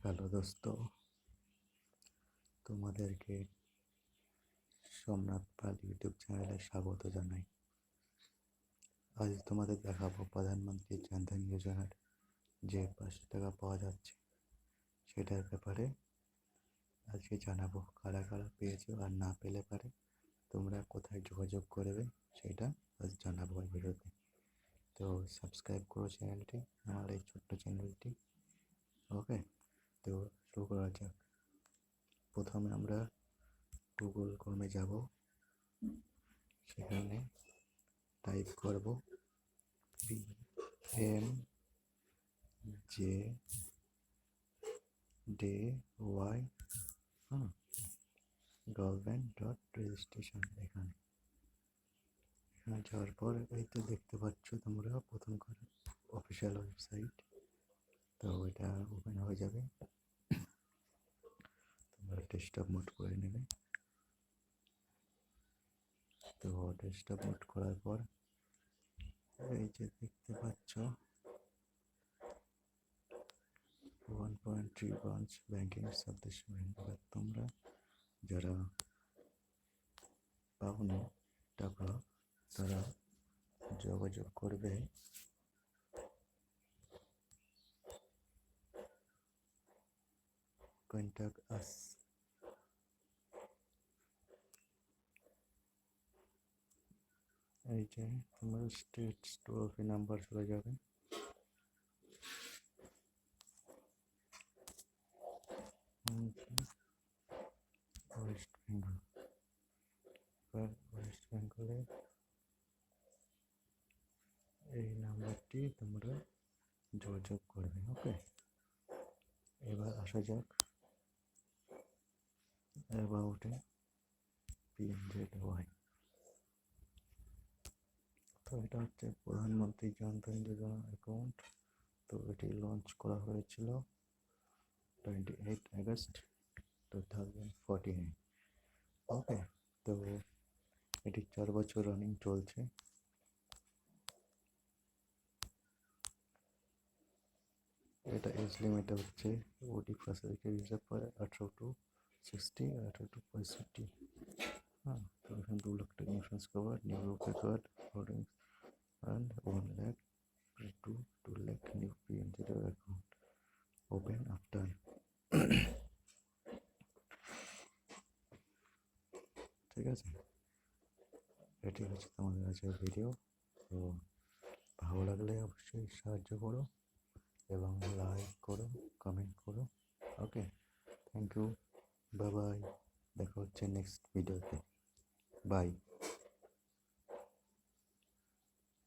Hello দোস্ত, তোমাদেরকে সোমনাথ পাল YouTube চ্যানেলে স্বাগত জানাই। আজ তোমাদের দেখাবো প্রধানমন্ত্রী জনধন যোজনার যে 500 টাকা পাওয়া যাচ্ছে সেটার ব্যাপারে আজকে জানাবো। কারা কারা পেয়েছো আর না পেলে পারে তোমরা কোথায় যোগাযোগ করবে সেটা আজ জানাবো এই ভিডিওতে। তো সাবস্ক্রাইব করো চ্যানেলটি, আমার এই ছোট্ট চ্যানেলটি। ওকে, তো শুরু করা যাক। প্রথমে আমরা গুগল ক্রোমে যাব, সেখানে টাইপ করব PMJDY government.registration। এখানে যাওয়ার পর এই তো দেখতে পাচ্ছ তোমরা প্রথম করে অফিসিয়াল ওয়েবসাইট। তো এটা ওপেন হয়ে যাবে, তোমরা ডেস্কটপ মোড করে নেবে। তো ডেস্কটপ মোড করার পর এই যে দেখতে পাচ্ছ 1.3 ব্রাঞ্চ ব্যাংকিং সার্ভিস। এবার তোমরা যারা পাওনি টাকা তারা যোগাযোগ করবে কন্ট্যাক্ট আস। এই যে তোমার স্টেট টোল ফ্রি নাম্বার চলে যাবে। ওয়েস্ট বেঙ্গল, এবার ওয়েস্ট বেঙ্গলে এই নাম্বারটি তোমরা যোগাযোগ করবে। ওকে, এবার আসা যাক অ্যাবাউটে PMJDY। তো এটা হচ্ছে প্রধানমন্ত্রী জনধন যোজনা অ্যাকাউন্ট। তো এটি লঞ্চ করা হয়েছিল 28 আগস্ট 2014। ওকে, তো এটি 4 বছর রানিং চলছে। এটা এজ লিমিট হচ্ছে ওটি ফ্যাসিলিটি রিজার্ভ করে 18 to 60, 18 to 65। তো এখানে 2 লাখ টাকা insurance cover, new RuPay card holdings and 1 lakh to 2 lakh new PMJDY account open after। ঠিক আছে, এটি হচ্ছে তোমাদের আজকের ভিডিও। তো ভালো লাগলে অবশ্যই সাহায্য করো এবং লাইক করো, কমেন্ট করো। ওকে, থ্যাংক ইউ, বাই বাই, দেখা হচ্ছে নেক্সট ভিডিওতে। বাই।